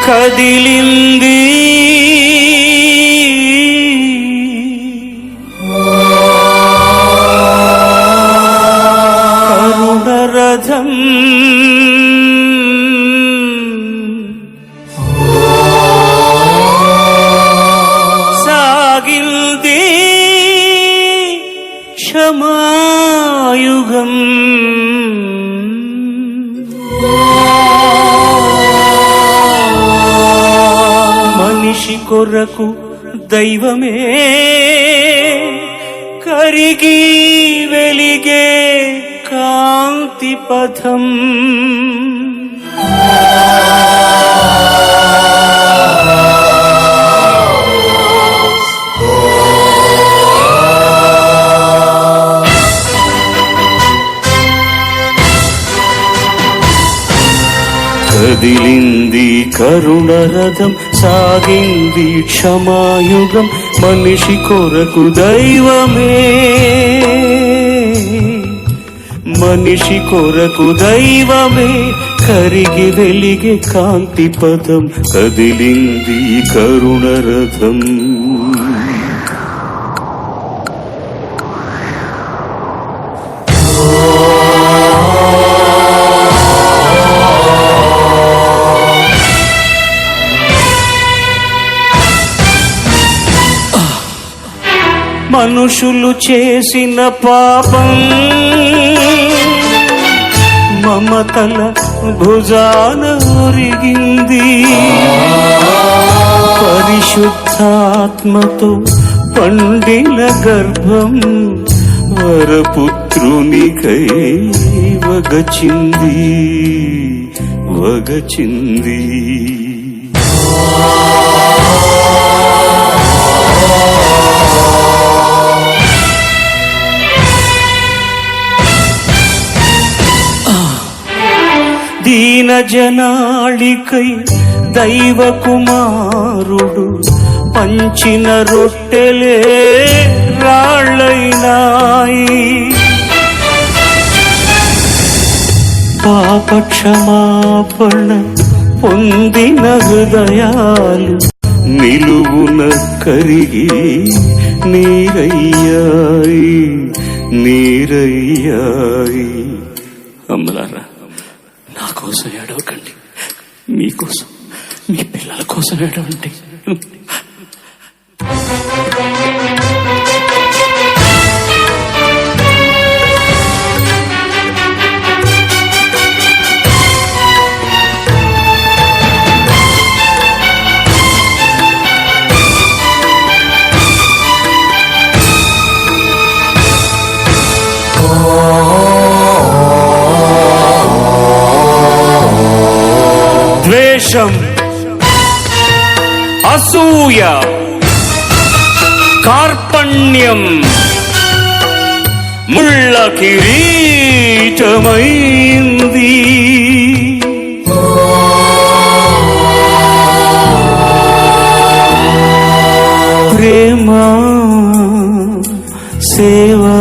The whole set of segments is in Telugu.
కదిలింది కరుణరథం సాగింది క్షమాయుగం మనిషి కొరకు దైవమే కరిగి వెలిగే కాంతి పథం కదిలింది కరుణరథం సాగింది క్షమాయుగం మనిషి కొరకు దైవమే మనిషి కొరకు దైవమే కరిగి వెలిగే కాంతి పదం కదిలింది కరుణరథం మనుషులు చేసిన పాపం మమతల భుజాన ఒరిగింది పరిశుద్ధాత్మతో పండిన గర్భం వరపుత్రునికై వగచింది వగచింది దీన జనాళికై దైవ కుమారుడు పంచిన రొట్టెలే రాళ్ళైనాయి పాప క్షమాపణ పొందిన హృదయాలు నిలువున కరిగి నీరయ్యాయి నీరయ్యాయి అమ్మలారా నా కోసం ఏడవకండి మీకోసం మీ పిల్లల కోసం ఏడవండి ద్వేషం అసూయ కార్పణ్యం ముళ్ళ కిరీటమైంది ప్రేమ సేవా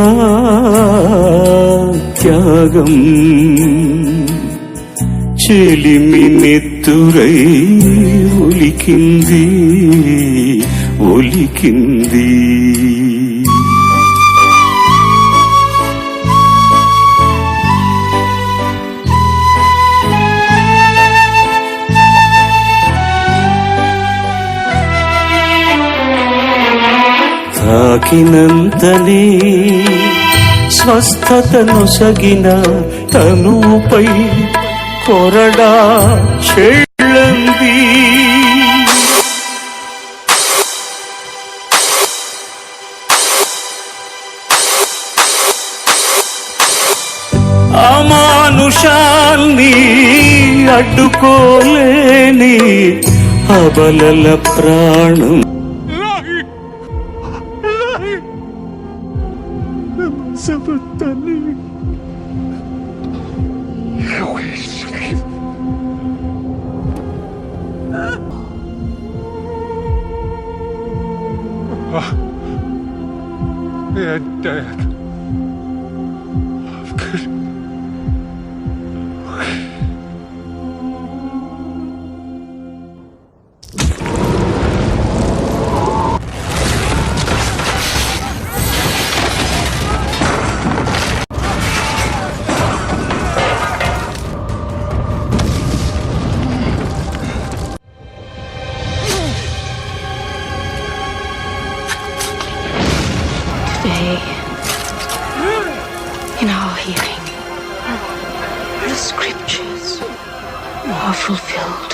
త్యాగం చెలిమి నెత్తురై ఒలికింది ఒలికింది తాకినంతనే స్వస్థతను సగిన తనుపై కొరడా చెళ్ళంది అమానుషాన్ని అడ్డుకోలేని అబలల ప్రాణం Yeah, Dad. are fulfilled.